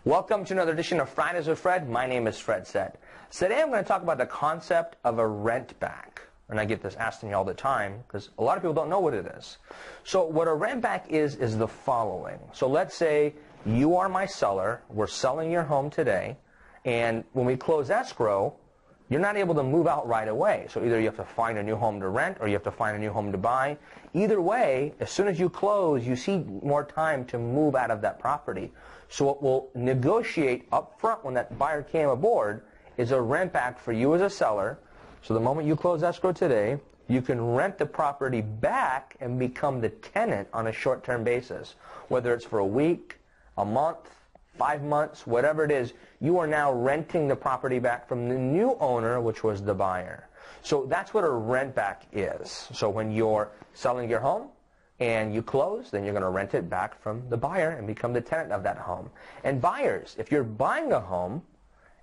Welcome to another edition of Fridays with Fred. My name is Fred Said. Today I'm going to talk about the concept of a rent back. And I get this asked to me all the time because a lot of people don't know what it is. So what a rent back is the following. So let's say you are my seller, we're selling your home today, and when we close escrow, you're not able to move out right away. So either you have to find a new home to rent or you have to find a new home to buy. Either way, as soon as you close, you see more time to move out of that property. So what we'll negotiate up front when that buyer came aboard is a rent back for you as a seller. So the moment you close escrow today, you can rent the property back and become the tenant on a short-term basis. Whether it's for a week, a month, 5 months, whatever it is, you are now renting the property back from the new owner, which was the buyer. So that's what a rent back is. So when you're selling your home and you close, then you're going to rent it back from the buyer and become the tenant of that home. And buyers, if you're buying a home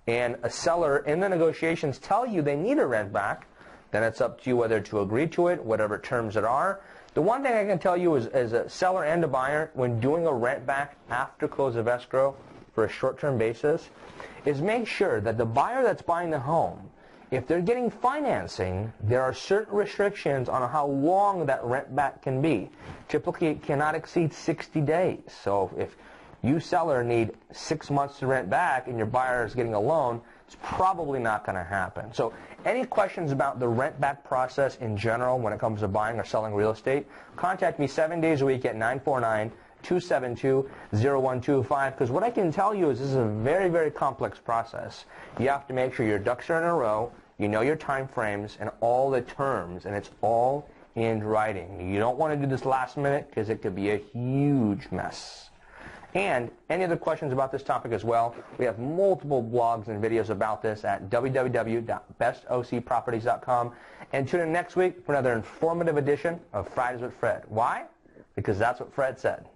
and a seller in the negotiations tell you they need a rent back, then it's up to you whether to agree to it, whatever terms it are. The one thing I can tell you is, as a seller and a buyer, when doing a rent back after close of escrow for a short-term basis, is make sure that the buyer that's buying the home, if they're getting financing, there are certain restrictions on how long that rent back can be. Typically, it cannot exceed 60 days. So if you seller need 6 months to rent back and your buyer is getting a loan, it's probably not going to happen. So any questions about the rent back process in general when it comes to buying or selling real estate, contact me 7 days a week at 949-272-0125, because what I can tell you is this is a very, very complex process. You have to make sure your ducks are in a row, you know your time frames and all the terms, and it's all in writing. You don't want to do this last minute because it could be a huge mess. And any other questions about this topic as well, we have multiple blogs and videos about this at www.bestocproperties.com. And tune in next week for another informative edition of Fridays with Fred. Why? Because that's what Fred said.